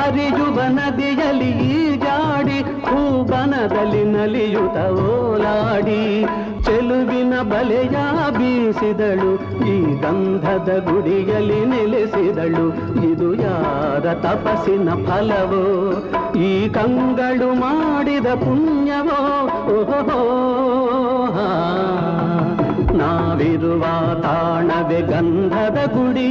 ಹರಿಯುವ ನದಿಯಲ್ಲಿ ಈಜಾಡಿ ಹೂಬನದಲ್ಲಿ ನಲಿಯುತ್ತ ಓಲಾಡಿ ಚೆಲುವಿನ ಬಲೆಯ ಬೀಸಿದಳು ಈ ಗಂಧದ ಗುಡಿಯಲ್ಲಿ ನೆಲೆಸಿದಳು ಇದು ಯಾರ ತಪಸ್ಸಿನ ಫಲವೋ ಈ ಕಂಗಳು ಮಾಡಿದ ಪುಣ್ಯವೋ ಓಹೋ ನಾವಿರುವ ತಾಣವೇ ಗಂಧದ ಗುಡಿ